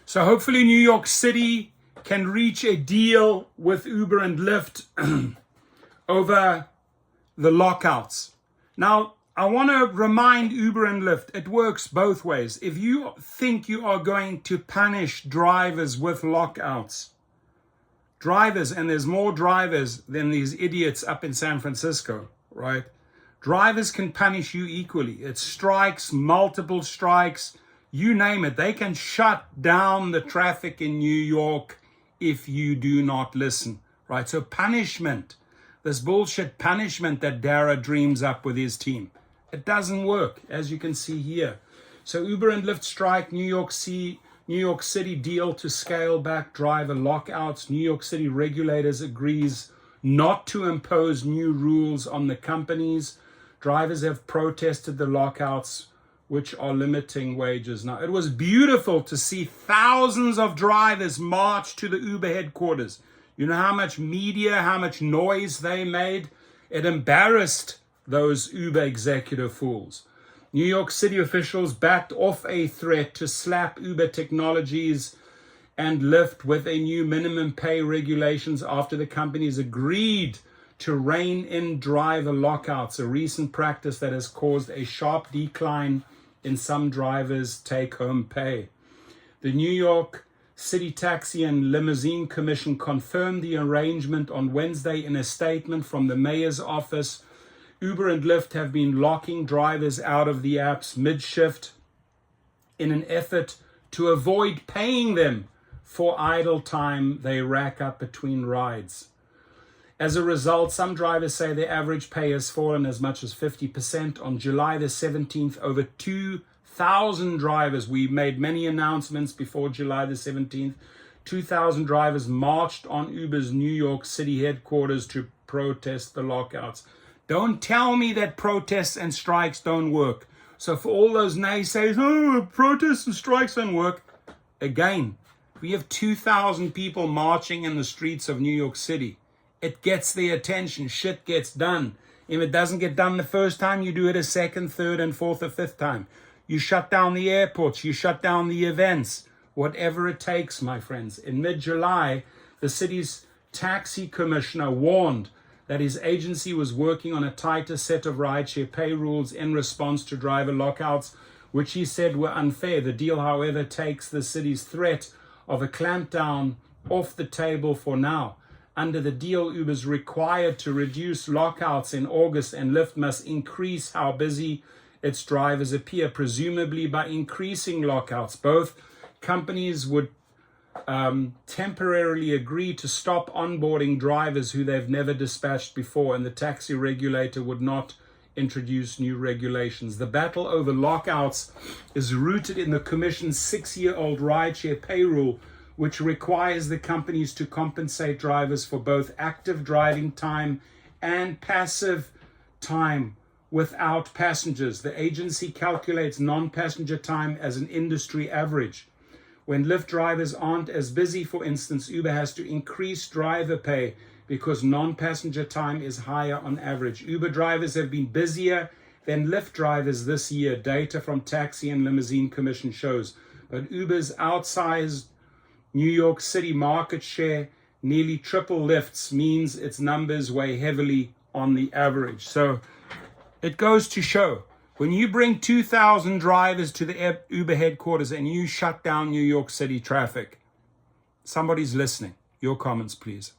So hopefully New York City can reach a deal with Uber and Lyft over the lockouts. Now, I want to remind Uber and Lyft, it works both ways. If you think you are going to punish drivers with lockouts, drivers, and there's more drivers than these idiots up in San Francisco, right? Drivers can punish you equally. It's strikes, multiple strikes, you name it. They can shut down the traffic in New York if you do not listen, right? So punishment, this bullshit punishment that Dara dreams up with his team, it doesn't work, as you can see here. So Uber and Lyft strike, New York City deal to scale back driver lockouts. New York City regulators agrees not to impose new rules on the companies. Drivers have protested the lockouts, which are limiting wages. Now, it was beautiful to see thousands of drivers march to the Uber headquarters. You know how much media, how much noise they made? It embarrassed those Uber executive fools. New York City officials backed off a threat to slap Uber Technologies and Lyft with a new minimum pay regulations after the companies agreed to rein in driver lockouts, a recent practice that has caused a sharp decline in some drivers' take-home pay. The New York City Taxi and Limousine Commission confirmed the arrangement on Wednesday in a statement from the mayor's office. Uber and Lyft have been locking drivers out of the apps mid-shift in an effort to avoid paying them for idle time they rack up between rides. As a result, some drivers say their average pay has fallen as much as 50%. On July the 17th, over 2,000 drivers, we made many announcements before July the 17th, 2,000 drivers marched on Uber's New York City headquarters to protest the lockouts. Don't tell me that protests and strikes don't work. So for all those naysayers, oh, protests and strikes don't work. Again, we have 2,000 people marching in the streets of New York City. It gets the attention. Shit gets done. If it doesn't get done the first time, you do it a second, third, and fourth or fifth time. You shut down the airports. You shut down the events. Whatever it takes, my friends. In mid-July, the city's taxi commissioner warned that his agency was working on a tighter set of rideshare pay rules in response to driver lockouts, which he said were unfair. The deal, however, takes the city's threat of a clampdown off the table for now. Under the deal, Uber's required to reduce lockouts in August, and Lyft must increase how busy its drivers appear, presumably by increasing lockouts. Both companies would temporarily agree to stop onboarding drivers who they've never dispatched before, and the taxi regulator would not introduce new regulations. The battle over lockouts is rooted in the Commission's 6-year-old rideshare pay rule, which requires the companies to compensate drivers for both active driving time and passive time without passengers. The agency calculates non-passenger time as an industry average. When Lyft drivers aren't as busy, for instance, Uber has to increase driver pay because non-passenger time is higher on average. Uber drivers have been busier than Lyft drivers this year, data from Taxi and Limousine Commission shows. But Uber's outsized New York City market share, nearly triple Lyft's, means its numbers weigh heavily on the average. So it goes to show, when you bring 2,000 drivers to the Uber headquarters and you shut down New York City traffic, somebody's listening. Your comments, please.